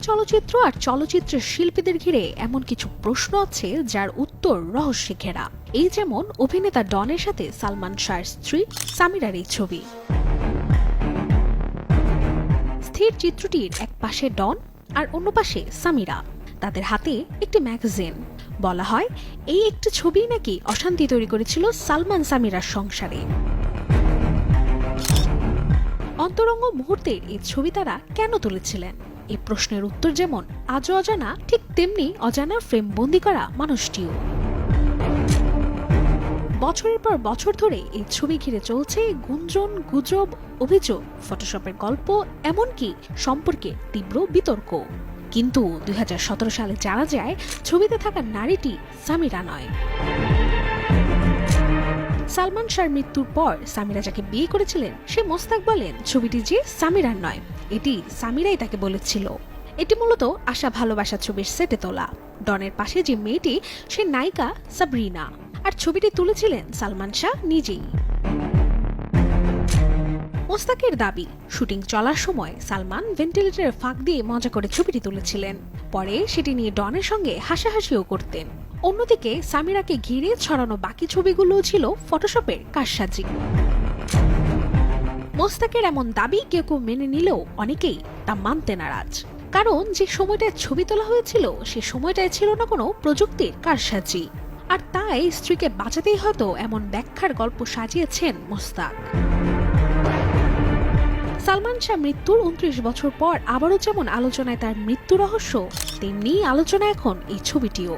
চলচ্চিত্র আর চলচ্চিত্রের শিল্পীদের ঘিরে এমন কিছু প্রশ্ন আছে যার উত্তর রহস্যে ঘেরা। এই যেমন অভিনেতা ডনের সাথে সালমান শাহর স্ত্রী সামিরার এই ছবি। স্থির চিত্রটির এক পাশে ডন আর অন্য পাশে সামিরা, তাদের হাতে একটি ম্যাগাজিন। বলা হয় এই একটি ছবি নাকি অশান্তি তৈরি করেছিল সালমান সামিরার সংসারে। অন্তরঙ্গ মুহূর্তের এই ছবি তারা কেন তুলেছিলেন, এই প্রশ্নের উত্তর যেমন আজও অজানা, ঠিক তেমনি অজানা ফ্রেম বন্দি করা মানুষটিও। বছরের পর বছর ধরে এই ছবি ঘিরে চলছে গুঞ্জন, গুজব, অভিযোগ, ফটোশপের গল্প, এমনকি সম্পর্কে তীব্র বিতর্ক। কিন্তু 2017 সালে জানা যায় ছবিতে থাকা নারীটি সামিরা নয়। সালমান শাহর মৃত্যুর পর সামিরা যাকে বিয়ে করেছিলেন সে মোস্তাক বলেন ছবিটি যে সামিরার নয়, এটি সামিরাই তাকে বলেছিল। এটি মূলত আশা ভালোবাসা ছবির সেটে তোলা। ডনের পাশে যে মেয়েটি সে নায়িকা সাবরিনা, আর ছবিটি তুলেছিলেন সালমান শাহ নিজেই। মোস্তাকের দাবি শুটিং চলার সময় সালমান ভেন্টিলেটরের ফাঁক দিয়ে মজা করে ছবিটি তুলেছিলেন, পরে সেটি নিয়ে ডনের সঙ্গে হাসাহাসিও করতেন। অন্যদিকে সামিরাকে ঘিরে ছড়ানো বাকি ছবিগুলো ছিল ফটোশপের কারসাজি। মোস্তাকের এমন দাবি কেউ কেউ মেনে নিলেও অনেকেই তা মানতে নারাজ, কারণ যে সময়টায় ছবি তোলা হয়েছিল সে সময়টায় ছিল না কোনো প্রযুক্তির কারসাজি। আর তাই স্ত্রীকে বাঁচাতেই হয়তো এমন ব্যাখ্যার গল্প সাজিয়েছেন মোস্তাক। সালমান শাহ মৃত্যুর 29 বছর পর আবারও যেমন আলোচনায় তার মৃত্যু রহস্য, তেমনি আলোচনা এখন এই ছবিটিও।